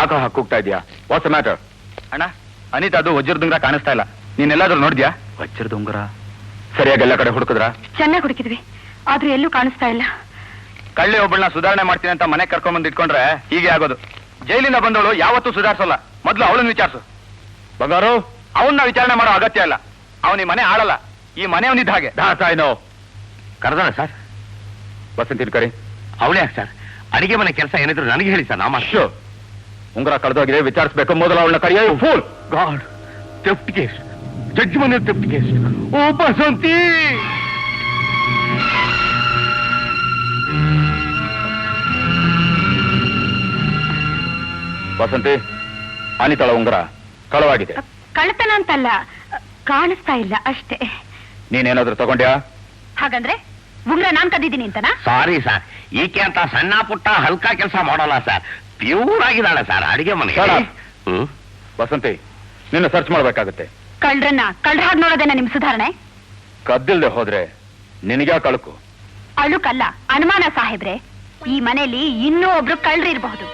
ಯಾಕೋ ಹಾಕೋಗ್ತಾ ಇದೆಯಾ? What's the matter? ಅಣ್ಣ, ಅನಿತಾ ಅದು ವಜ್ರದ ಉಂಗುರ ಕಾಣಿಸ್ತಾ ಇಲ್ಲ. ನೀನೆಲ್ಲಾದ್ರೂ ನೋಡಿದ್ಯಾ? ವಜ್ರದ ಉಂಗುರ ಸರಿಯಾಗಿ ಎಲ್ಲ ಕಡೆ ಹುಡುಕಿದ್ರ? ಚೆನ್ನಾಗಿ ಹುಡುಕಿದ್ವಿ, ಆದ್ರೂ ಎಲ್ಲೂ ಕಾಣಿಸ್ತಾ ಇಲ್ಲ. ಕಳ್ಳಿ ಒಬ್ಬಳನ್ನ ಸುಧಾರಣೆ ಮಾಡ್ತೀನಿ ಅಂತ ಮನೆ ಕರ್ಕೊಂಡ್ಬಂದು ಇಟ್ಕೊಂಡ್ರೆ ಹೀಗೆ ಆಗೋದು. ಜೈಲಿಂದ ಬಂದವಳು ಯಾವತ್ತೂ ಸುಧಾರಿಸಲ್ಲ. ಮೊದ್ಲು ಅವಳನ್ನ ವಿಚಾರಿಸು. ಬಂಗಾರು, ಅವನ್ನ ವಿಚಾರಣೆ ಮಾಡೋ ಅಗತ್ಯ ಇಲ್ಲ. ಅವನ ಈ ಮನೆ ಆಳಲ್ಲ, ಈ ಮನೆ ಅವನಿದ್ದ ಹಾಗೆ. ದಾಸಾಯ್ನೋ ಕರೆದಾನ ಸರ್? ಬಸಂತಿನ ಕರಿ. ಅವಳೇ ಸರ್, ಅಡಿಗೆ ಮನೆ ಕೆಲಸ ಏನಿದ್ರು ನನಗೆ ಹೇಳಿ ಸರ್. ನಾಮ ಉಂಗುರ ಕಳೆದೋಗಿದೆ, ವಿಚಾರಿಸಬೇಕು. ಮೊದಲು ಅವಳನ್ನ ಕರಿಯ. ಫೂಲ್ ಗಾಡ್, ಥೆಫ್ಟ್ ಕೇಸ್, ಜಡ್ಜ್ ಮನೆ ಥೆಫ್ಟ್ ಕೇಸ್. ಓ ಬಸಂತಿ, ಬಸಂತಿ, ಅನಿತಾಳ ಉಂಗುರ ಕಳವಾಗಿದೆ. ಕಳ್ಳತನ ಅಂತಲ್ಲ, ಕಾಣಿಸ್ತಾ ಇಲ್ಲ ಅಷ್ಟೇ. ನೀನೇನಾದ್ರೂ ತಗೊಂಡ್ಯಾ? ಹಾಗಂದ್ರೆ ಉಂಗ್ರ ನಾನ್ ಕದ್ದಿದ್ದೀನಿ ಅಂತನಾ? ಸಾರಿ ಸರ್, ಈಕೆ ಅಂತ ಸಣ್ಣ ಪುಟ್ಟ ಹಲ್ಕಾ ಕೆಲಸ ಮಾಡೋಲ್ಲ ಸರ್. ಪ್ಯೂರ್ ಆಗಿದ್ದಾಳೆ ಸರ್ ಅಡಿಗೆ ಮನೆ. ಬಸಂತಿ, ನಿನ್ನ ಸರ್ಚ್ ಮಾಡ್ಬೇಕಾಗುತ್ತೆ. ಕಳ್ರನ್ನ ಕಳ್ರ ಹಾಗೆ ನೋಡೋದೇನ ನಿಮ್ ಸುಧಾರಣೆ? ಕದ್ದಿಲ್ದೆ ಹೋದ್ರೆ ನಿನಗ್ಯಾ ಕಳಕು? ಅಳುಕಲ್ಲ, ಅನುಮಾನ ಸಾಹೇಬ್ರೆ. ಈ ಮನೆಯಲ್ಲಿ ಇನ್ನೂ ಒಬ್ರು ಕಳ್ರು ಇರಬಹುದು.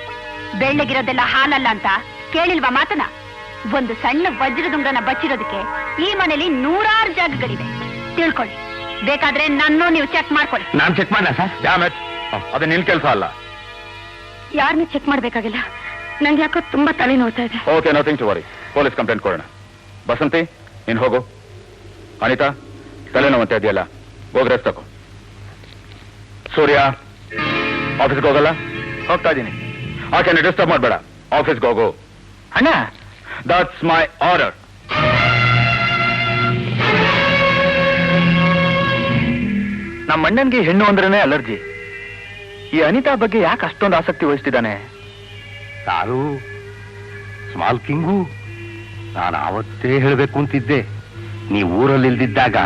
ಬೆಳ್ಳಗಿರೋದೆಲ್ಲ ಹಾಲಲ್ಲ ಅಂತ ಕೇಳಿಲ್ವಾ ಮಾತನ? ಒಂದು ಸಣ್ಣ ವಜ್ರದುಂಗ್ರನ ಬಚ್ಚಿರೋದಕ್ಕೆ ಈ ಮನೆಯಲ್ಲಿ 100 ಜಾಗಗಳಿವೆ. ತಿಳ್ಕೊಳ್ಳಿ. ಬೇಕಾದ್ರೆ ನನ್ನೂ ನೀವು ಚೆಕ್ ಮಾಡ್ಕೊಳ್ಳಿ. ನಾನ್ ಚೆಕ್ ಮಾಡಲ ಸರ್? ಡ್ಯಾಮೇಜ್, ಅದು ನಿನ್ ಕೆಲಸ ಅಲ್ಲ. ಯಾರನ್ನೂ ಚೆಕ್ ಮಾಡ್ಬೇಕಾಗಿಲ್ಲ. ನಂಗೆ ಯಾಕೋ ತುಂಬಾ ತಲೆ ನೋಡ್ತಾ ಇದೆ. Okay, nothing to worry. Police complaint ಕೊಡೋಣ. ಬಸಂತಿ, ನೀನ್ ಹೋಗು. ಅನಿತಾ, ತಲೆನೋವಂತೆ ಇದೆಯಲ್ಲ, ಹೋಗಿ ರೆಸ್ಟ್ ತಗೋ. ಸೂರ್ಯ, ಆಫೀಸ್ಗೆ ಹೋಗಲ್ಲ? ಹೋಗ್ತಾ ಇದ್ದೀನಿ. ಆಕೆ ಡಿಸ್ಟರ್ಬ್ ಮಾಡಬೇಡ. ಆಫೀಸ್ಗೆ ಹೋಗು. ಅಣ್ಣ, ದಟ್ಸ್ ಮೈ ಆರ್ಡರ್. ನಮ್ಮ ಅಣ್ಣನ್ಗೆ ಹೆಣ್ಣು ಅಂದ್ರೇನೆ ಅಲರ್ಜಿ. ಈ ಅನಿತಾ ಬಗ್ಗೆ ಯಾಕೆ ಅಷ್ಟೊಂದು ಆಸಕ್ತಿ ವಹಿಸ್ತಿದ್ದಾನೆ? ಸಾರು, ಸ್ಮಾಲ್ ಕಿಂಗು, ನಾನು ಆವತ್ತೇ ಹೇಳ್ಬೇಕು ಅಂತಿದ್ದೆ. ನೀವು ಊರಲ್ಲಿ ಇಲ್ದಿದ್ದಾಗ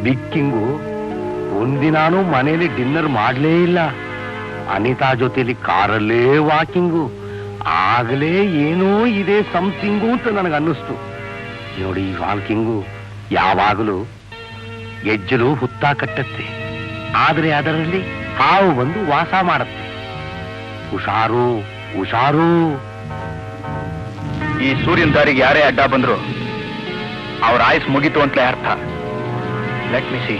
ಬಿಗ್ ಕಿಂಗು ಒಂದಿನಾನು ಮನೇಲಿ ಡಿನ್ನರ್ ಮಾಡ್ಲೇ ಇಲ್ಲ. ಅನಿತಾ ಜೊತೆಲಿ ಕಾರಲ್ಲೇ ವಾಕಿಂಗು. ಆಗಲೇ ಏನೋ ಇದೆ ಸಮಥಿಂಗು ಅಂತ ನನಗನ್ನಿಸ್ತು. ನೋಡಿ, ವಾಕಿಂಗು ಯಾವಾಗಲೂ ಗೆಜ್ಜಲು ಹುತ್ತ ಕಟ್ಟತ್ತೆ, ಆದ್ರೆ ಅದರಲ್ಲಿ ಹಾವು ಬಂದು ವಾಸ ಮಾಡತ್ತೆ. ಹುಷಾರು, ಹುಷಾರು. ಈ ಸೂರ್ಯನ ದಾರಿಗೆ ಯಾರೇ ಅಡ್ಡ ಬಂದ್ರು ಅವ್ರ ಆಯುಸ್ ಮುಗಿತು ಅಂತಲೇ ಅರ್ಥ. Let me C.